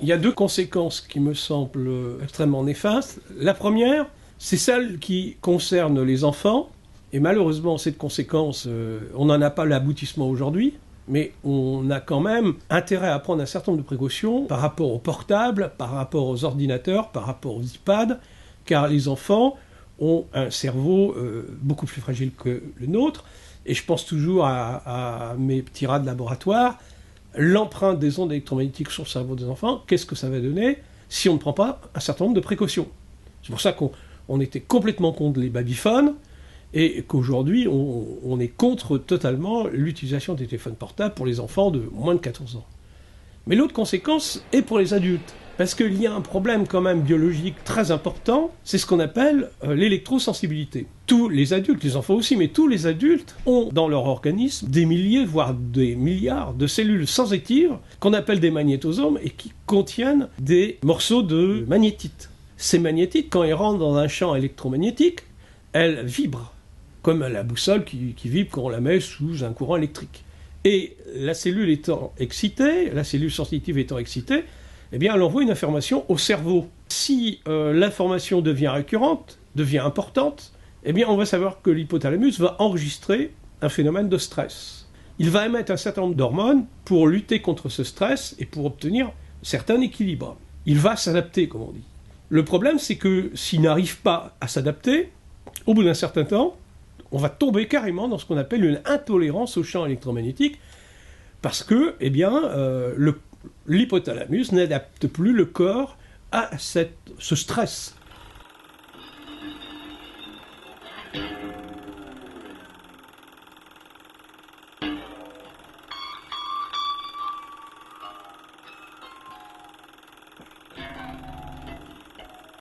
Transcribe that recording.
Il y a deux conséquences qui me semblent extrêmement néfastes. La première, c'est celle qui concerne les enfants. Et malheureusement, cette conséquence, on n'en a pas l'aboutissement aujourd'hui. Mais on a quand même intérêt à prendre un certain nombre de précautions par rapport aux portables, par rapport aux ordinateurs, par rapport aux iPads, car les enfants ont un cerveau beaucoup plus fragile que le nôtre. Et je pense toujours à mes petits rats de laboratoire. L'empreinte des ondes électromagnétiques sur le cerveau des enfants, qu'est-ce que ça va donner si on ne prend pas un certain nombre de précautions? C'est pour ça qu'on était complètement contre les babyphones, et qu'aujourd'hui, on est contre totalement l'utilisation des téléphones portables pour les enfants de moins de 14 ans. Mais l'autre conséquence est pour les adultes, parce qu'il y a un problème quand même biologique très important, c'est ce qu'on appelle l'électrosensibilité. Tous les adultes, les enfants aussi, mais tous les adultes ont dans leur organisme des milliers, voire des milliards de cellules sensitives qu'on appelle des magnétosomes et qui contiennent des morceaux de magnétite. Ces magnétites, quand elles rentrent dans un champ électromagnétique, elles vibrent, comme la boussole qui vibre quand on la met sous un courant électrique. Et la cellule étant excitée, la cellule sensitive étant excitée, eh bien, elle envoie une information au cerveau. Si l'information devient récurrente, devient importante, eh bien, on va savoir que l'hypothalamus va enregistrer un phénomène de stress. Il va émettre un certain nombre d'hormones pour lutter contre ce stress et pour obtenir un certain équilibre. Il va s'adapter, comme on dit. Le problème, c'est que s'il n'arrive pas à s'adapter, au bout d'un certain temps, on va tomber carrément dans ce qu'on appelle une intolérance au champ électromagnétique, parce que, eh bien, l'hypothalamus n'adapte plus le corps à ce stress.